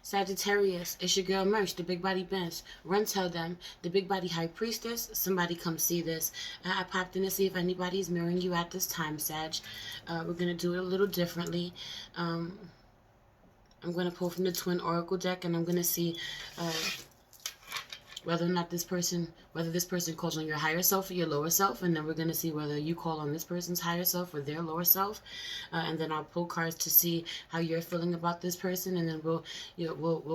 Sagittarius, it's your girl Merch, the Big Body Benz. Run tell them, the Big Body High Priestess, somebody come see this. I popped in to see if anybody's mirroring you at this time, Sag. We're going to do it a little differently. I'm going to pull from the Twin Oracle deck, and I'm going to see whether or not whether this person calls on your higher self or your lower self, and then we're going to see whether you call on this person's higher self or their lower self, and then I'll pull cards to see how you're feeling about this person, and then we'll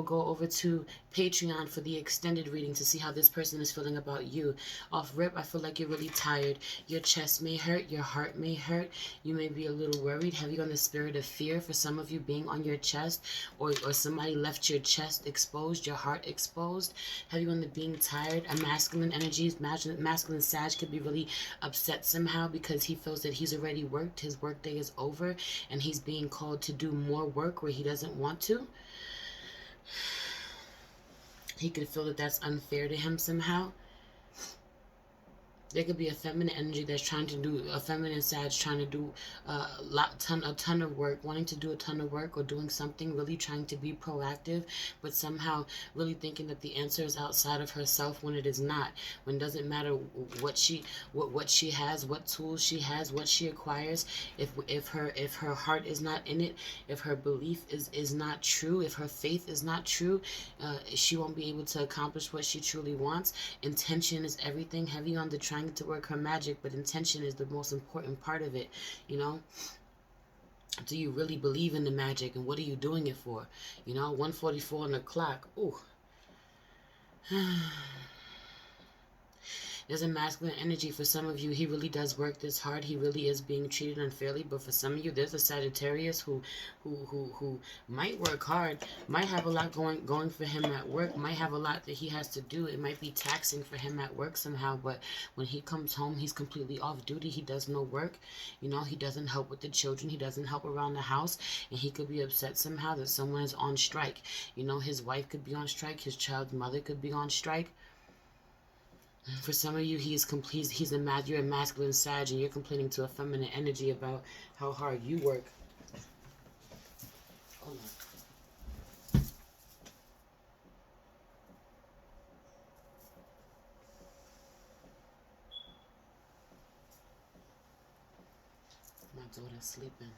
go over to Patreon for the extended reading to see how this person is feeling about you. Off rip, I feel like you're really tired. Your chest may hurt, your heart may hurt, you may be a little worried, heavy on the spirit of fear for some of you being on your chest, or somebody left your chest exposed, your heart exposed, heavy on the being tired. A masculine energy, masculine Sag could be really upset somehow because he feels that he's already worked, his work day is over, and he's being called to do more work where he doesn't want to. He could feel that that's unfair to him somehow. There could be a feminine energy that's trying to do, a feminine Sag trying to do a ton of work, wanting to do a ton of work or doing something, really trying to be proactive, but somehow really thinking that the answer is outside of herself when it is not. When it doesn't matter what she has, what tools she has, what she acquires, if her heart is not in it, if her belief is not true, if her faith is not true, she won't be able to accomplish what she truly wants. Intention is everything. Heavy on the trying to work her magic, but intention is the most important part of it. You know, do you really believe in the magic, and what are you doing it for? You know, 1:44 on the clock. Ooh. There's a masculine energy for some of you. He really does work this hard. He really is being treated unfairly. But for some of you, there's a Sagittarius who might work hard, might have a lot going for him at work, might have a lot that he has to do. It might be taxing for him at work somehow. But when he comes home, he's completely off duty. He does no work. You know, he doesn't help with the children. He doesn't help around the house. And he could be upset somehow that someone is on strike. You know, his wife could be on strike. His child's mother could be on strike. For some of you, you're a masculine Sag, and you're complaining to a feminine energy about how hard you work. Hold on. My daughter's sleeping.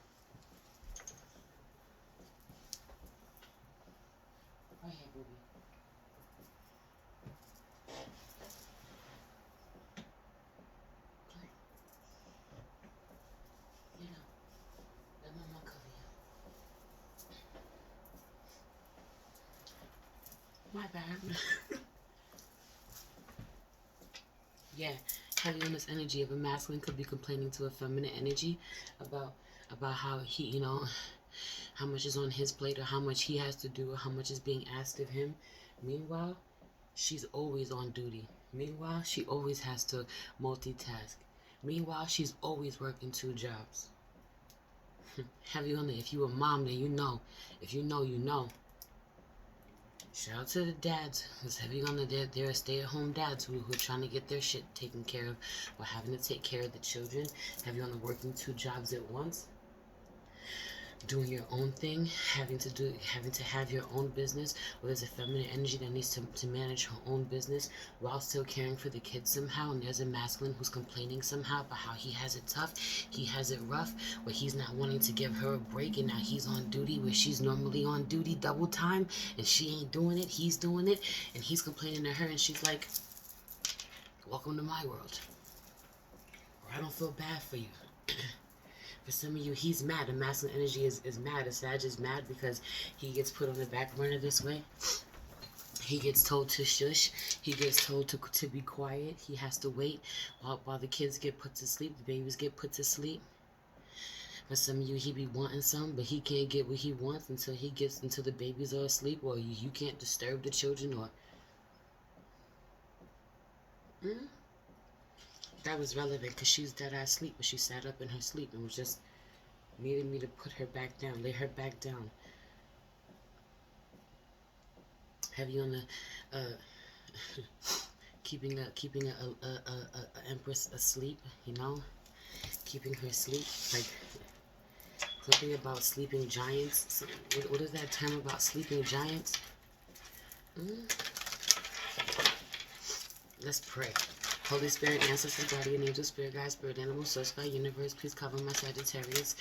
Right here, booby. My bad. Yeah, heavy on this energy of a masculine could be complaining to a feminine energy about how he, you know, how much is on his plate, or how much he has to do, or how much is being asked of him. Meanwhile, she's always on duty. Meanwhile, she always has to multitask. Meanwhile, she's always working 2 jobs. Heavy on it. If you a mom, then you know. If you know, you know. Shout out to the dads. It's heavy on there are stay-at-home dads who are trying to get their shit taken care of while having to take care of the children. Heavy on the working 2 jobs at once. Doing your own thing, having to have your own business, or there's a feminine energy that needs to manage her own business while still caring for the kids somehow, and there's a masculine who's complaining somehow about how he has it tough, he has it rough, where he's not wanting to give her a break, and now he's on duty where she's normally on duty double time, and she ain't doing it, he's doing it, and he's complaining to her, and she's like, welcome to my world, or I don't feel bad for you. For some of you, he's mad. A masculine energy is mad. A Sag is mad because he gets put on the back burner this way. He gets told to shush. He gets told to be quiet. He has to wait while the kids get put to sleep. The babies get put to sleep. For some of you, he be wanting some, but he can't get what he wants until the babies are asleep, or you can't disturb the children, or... That was relevant because she's dead-ass asleep, but she sat up in her sleep and was just needing me to put her back down, lay her back down. Heavy on the keeping a empress asleep, you know, keeping her asleep, like Something about sleeping giants. What is that term about sleeping giants? Let's pray. Holy Spirit, ancestors, guardian angel, spirit guide, spirit animal, source God, universe, please cover my Sagittarius.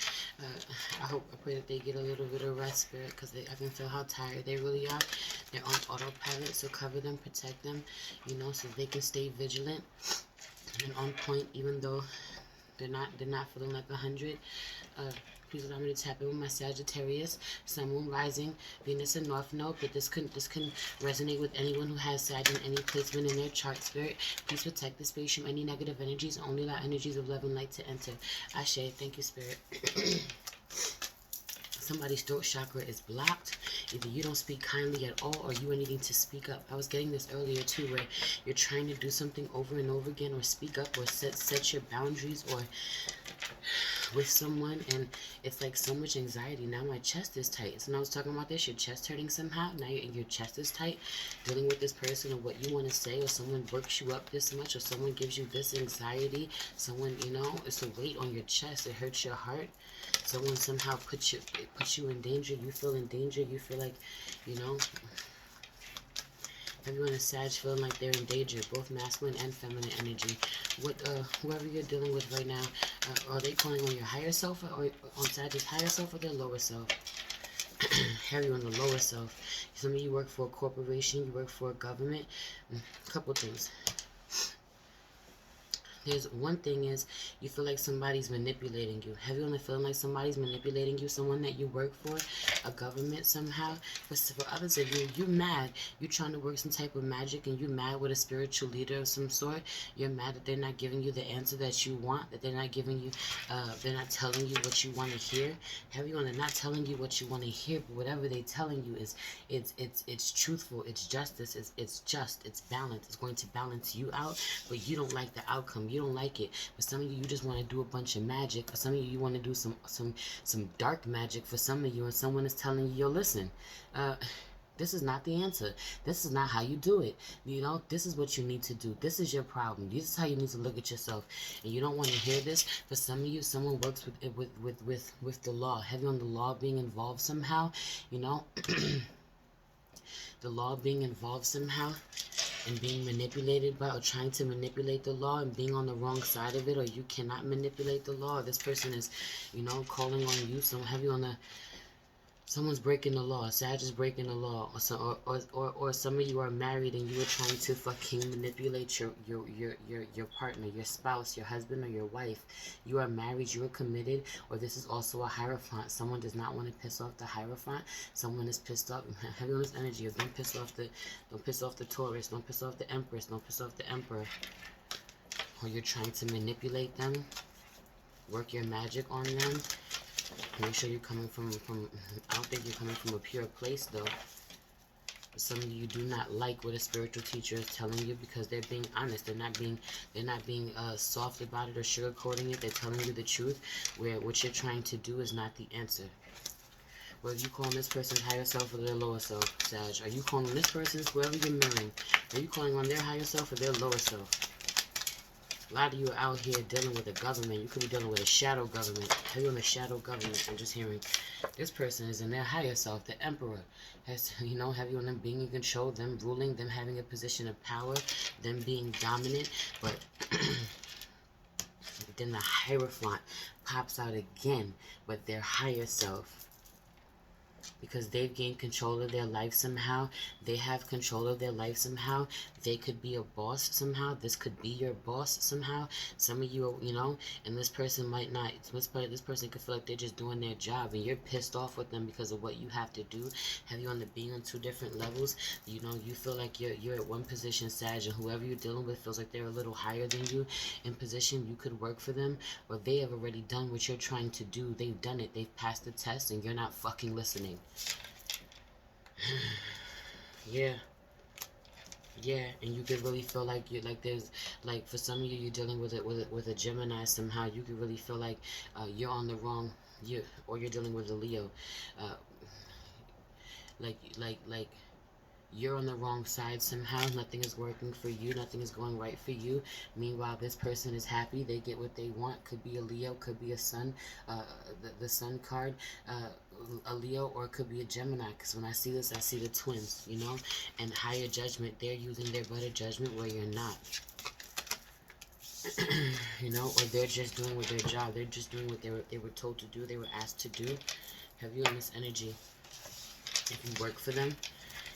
I pray that they get a little bit of rest, spirit, because I can feel how tired they really are. They're on autopilot, so cover them, protect them, so they can stay vigilant and on point, even though they're not feeling like 100. Please allow me to tap in with my Sagittarius, Sun, Moon, Rising, Venus, and North Node. But this can resonate with anyone who has Sag in any placement in their chart, spirit. Please protect the space from any negative energies and only allow energies of love and light to enter. Ashe, thank you, spirit. Somebody's throat chakra is blocked. Either you don't speak kindly at all or you are needing to speak up. I was getting this earlier too, where you're trying to do something over and over again, or speak up, or set your boundaries, or with someone, and it's like so much anxiety. Now my chest is tight. So when I was talking about this, your chest hurting somehow. Now your chest is tight, dealing with this person, or what you want to say, or someone works you up this much, or someone gives you this anxiety. Someone, it's a weight on your chest. It hurts your heart. Someone somehow puts you in danger. You feel in danger. You feel like, everyone is Sag feeling like they're in danger, both masculine and feminine energy. Whoever you're dealing with right now, are they calling on your higher self, or on Sag's higher self, or their lower self? Heavy on the lower self. Some of you work for a corporation, you work for a government. A couple things. There's one thing is you feel like somebody's manipulating you. Have you only feeling like somebody's manipulating you? Someone that you work for, a government somehow. But for others of you, you're mad. You're trying to work some type of magic, and you're mad with a spiritual leader of some sort. You're mad that they're not giving you the answer that you want. That they're not giving you, they're not telling you what you want to hear. Have you on? They're not telling you what you want to hear, but whatever they're telling you is, it's truthful. It's justice. It's just. It's balanced. It's going to balance you out, but you don't like the outcome. You don't like it. For some of you, you just want to do a bunch of magic. For some of you, you want to do some dark magic. For some of you, and someone is telling you, yo, listen, this is not the answer. This is not how you do it. This is what you need to do. This is your problem. This is how you need to look at yourself. And you don't want to hear this. For some of you, someone works with the law. Heavy on the law being involved somehow. The law being involved somehow, and being manipulated by, or trying to manipulate the law, and being on the wrong side of it, or you cannot manipulate the law. This person is, calling on you. Some heavy on the, someone's breaking the law. Sag is breaking the law, or some of you are married and you are trying to fucking manipulate your partner, your spouse, your husband, or your wife. You are married, you are committed, or this is also a Hierophant. Someone does not want to piss off the Hierophant. Someone is pissed off. Heavy on this energy of don't piss off the Taurus, don't piss off the Empress, don't piss off the Emperor. Or you're trying to manipulate them, work your magic on them. Make sure you're coming from I don't think you're coming from a pure place, though. Some of you do not like what a spiritual teacher is telling you, because they're being honest. They're not being soft about it or sugarcoating it. They're telling you the truth, where what you're trying to do is not the answer. Whether you calling this person's higher self or their lower self, Sag. Are you calling this person's, whoever you're mirroring, are you calling on their higher self or their lower self? A lot of you are out here dealing with a government. You could be dealing with a shadow government. Are you in a shadow government? I'm just hearing this person is in their higher self, the Emperor. Has, have you on them being in control, them ruling, them having a position of power, them being dominant. But then the Hierophant pops out again with their higher self. Because they've gained control of their life somehow. They have control of their life somehow. They could be a boss somehow. This could be your boss somehow. Some of you are, and this person might not. This person could feel like they're just doing their job, and you're pissed off with them because of what you have to do. Have you on the being on two different levels? You feel like you're at one position, Sag, and whoever you're dealing with feels like they're a little higher than you in position. You could work for them, or they have already done what you're trying to do. They've done it. They've passed the test, and you're not fucking listening. Yeah, and you could really feel like there's for some of you, you're dealing with a Gemini somehow. You could really feel like you're on the wrong, or you're dealing with a Leo, like You're on the wrong side somehow. Nothing is working for you. Nothing is going right for you. Meanwhile, this person is happy. They get what they want. Could be a Leo, could be a Sun, the Sun card, a Leo, or it could be a Gemini. Because when I see this, I see the twins, you know? And higher judgment, they're using their better judgment where you're not. You know, or they're just doing with their job. They're just doing what they were told to do. They were asked to do. Have you in this energy? If you work for them,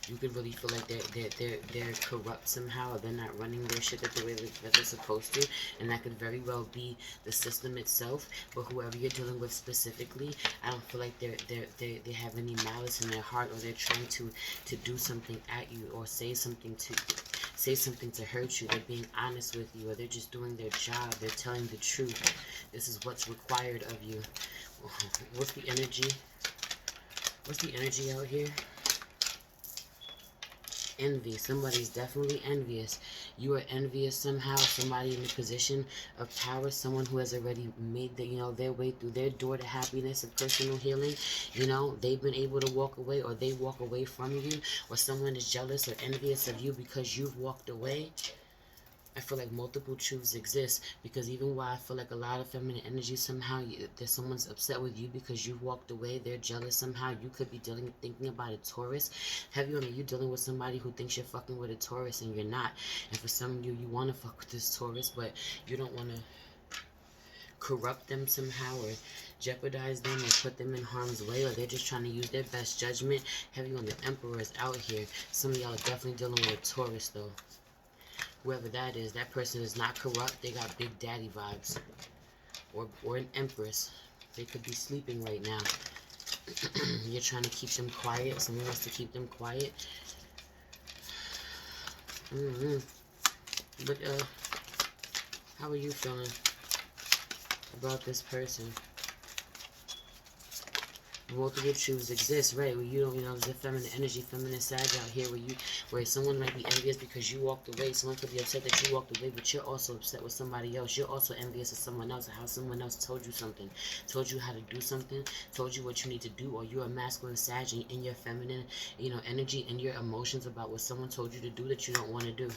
you could really feel like they're corrupt somehow, or they're not running their shit the way that they're supposed to, and that could very well be the system itself. But whoever you're dealing with specifically, I don't feel like they have any malice in their heart, or they're trying to do something at you, or say something to hurt you. They're being honest with you, or they're just doing their job. They're telling the truth. This is what's required of you. What's the energy? What's the energy out here? Envy. Somebody's definitely envious. You are envious somehow. Somebody in a position of power. Someone who has already made their way through their door to happiness and personal healing. You know, they've been able to walk away, or they walk away from you, or someone is jealous or envious of you because you've walked away. I feel like multiple truths exist, because even while I feel like a lot of feminine energy, somehow there's someone's upset with you because you walked away. They're jealous somehow. You could be thinking about a Taurus. Have you dealing with somebody who thinks you're fucking with a Taurus and you're not? And for some of you, you want to fuck with this Taurus, but you don't want to corrupt them somehow, or jeopardize them, or put them in harm's way, or they're just trying to use their best judgment. Have you the Emperors out here? Some of y'all are definitely dealing with a Taurus though. Whoever that is, that person is not corrupt. They got big daddy vibes. Or an empress. They could be sleeping right now. You're trying to keep them quiet. Someone wants to keep them quiet. But, how are you feeling about this person? Multiple truths exist, right? Where you don't, there's a feminine energy, feminine side out here where someone might be envious because you walked away. Someone could be upset that you walked away, but you're also upset with somebody else. You're also envious of someone else, and how someone else told you something, told you how to do something, told you what you need to do, or you're a masculine Sag in your feminine, energy and your emotions about what someone told you to do that you don't want to do.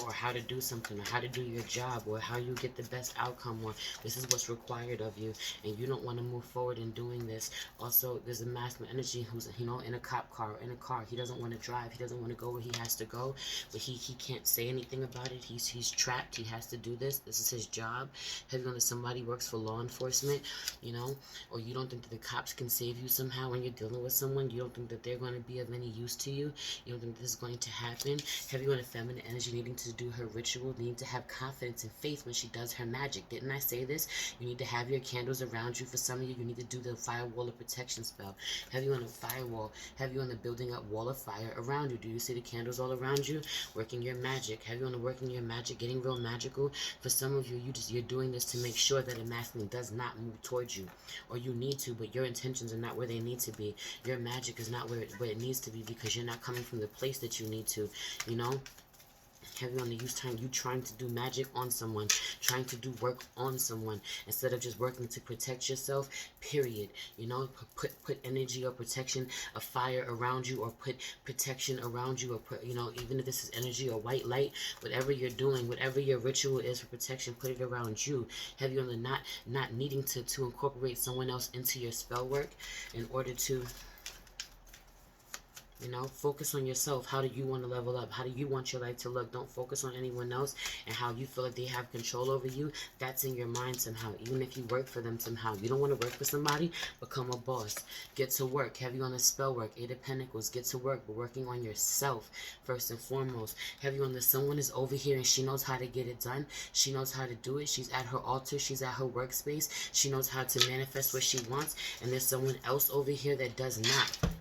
Or how to do something, or how to do your job, or how you get the best outcome, or this is what's required of you, and you don't want to move forward in doing this. Also, there's a masculine energy who's, in a cop car, or in a car. He doesn't want to drive. He doesn't want to go where he has to go, but he can't say anything about it. He's trapped. He has to do this. This is his job. Have you somebody works for law enforcement, or you don't think that the cops can save you somehow when you're dealing with someone? You don't think that they're going to be of any use to you? You don't think this is going to happen? Have you a feminine energy needing to do her ritual, need to have confidence and faith when she does her magic? Didn't I say this? You need to have your candles around you. For some of you, you need to do the firewall of protection spell. Have you on a firewall? Have you on the building up wall of fire around you? Do you see the candles all around you? Working your magic. Have you on the working your magic, getting real magical? For some of you, you're doing this to make sure that a masculine does not move towards you, or you need to, but your intentions are not where they need to be. Your magic is not where it needs to be, because you're not coming from the place that you need to, Have you on the use time, you trying to do magic on someone, trying to do work on someone, instead of just working to protect yourself, period. Put energy or protection of fire around you, or put protection around you, or put, even if this is energy or white light, whatever you're doing, whatever your ritual is for protection, put it around you. Have you on the not needing to incorporate someone else into your spell work in order to, focus on yourself. How do you want to level up? How do you want your life to look? Don't focus on anyone else and how you feel like they have control over you. That's in your mind somehow. Even if you work for them somehow. You don't want to work for somebody, become a boss. Get to work. Have you on the spell work? 8 of Pentacles. Get to work. But working on yourself first and foremost. Have you on the someone is over here and she knows how to get it done. She knows how to do it. She's at her altar. She's at her workspace. She knows how to manifest what she wants. And there's someone else over here that does not.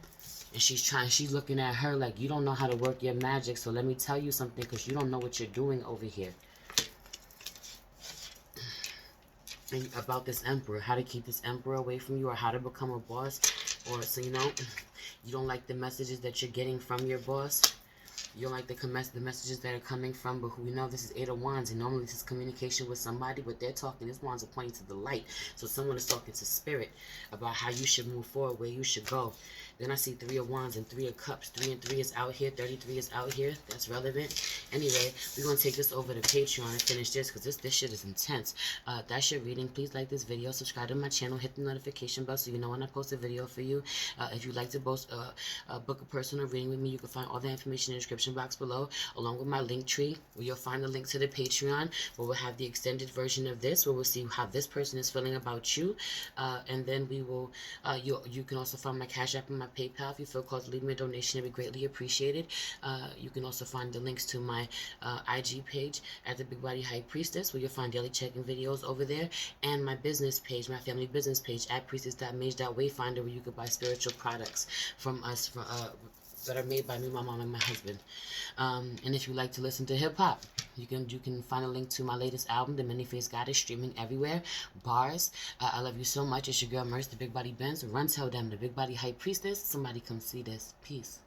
And she's looking at her like, you don't know how to work your magic, so let me tell you something, because you don't know what you're doing over here. And about this emperor, how to keep this emperor away from you, or how to become a boss, or so you don't like the messages that you're getting from your boss. You don't like the messages that are coming from, but who this is 8 of Wands, and normally this is communication with somebody, but they're talking, this wands are pointing to the light. So someone is talking to spirit about how you should move forward, where you should go. Then I see 3 of Wands and 3 of Cups. 3 and 3 is out here. 33 is out here. That's relevant. Anyway, we're going to take this over to Patreon and finish this because this shit is intense. That's your reading. Please like this video. Subscribe to my channel. Hit the notification bell so you know when I post a video for you. If you'd like to book a personal reading with me, you can find all the information in the description box below, along with my link tree, where you'll find the link to the Patreon, where we'll have the extended version of this, where we'll see how this person is feeling about you. And then we will, you can also find my Cash App and my PayPal. If you feel called to leave me a donation, it would be greatly appreciated. You can also find the links to my IG page at the Big Body High Priestess, where you'll find daily check-in videos over there, and my business page, my family business page at priestess.mage.wayfinder, where you can buy spiritual products from us that are made by me, my mom, and my husband. And if you like to listen to hip-hop, you can find a link to my latest album, The Many-Faced Goddess, streaming everywhere. Bars. I love you so much. It's your girl Merce, the Big Body Benz. Run tell them, the Big Body High Priestess. Somebody come see this. Peace.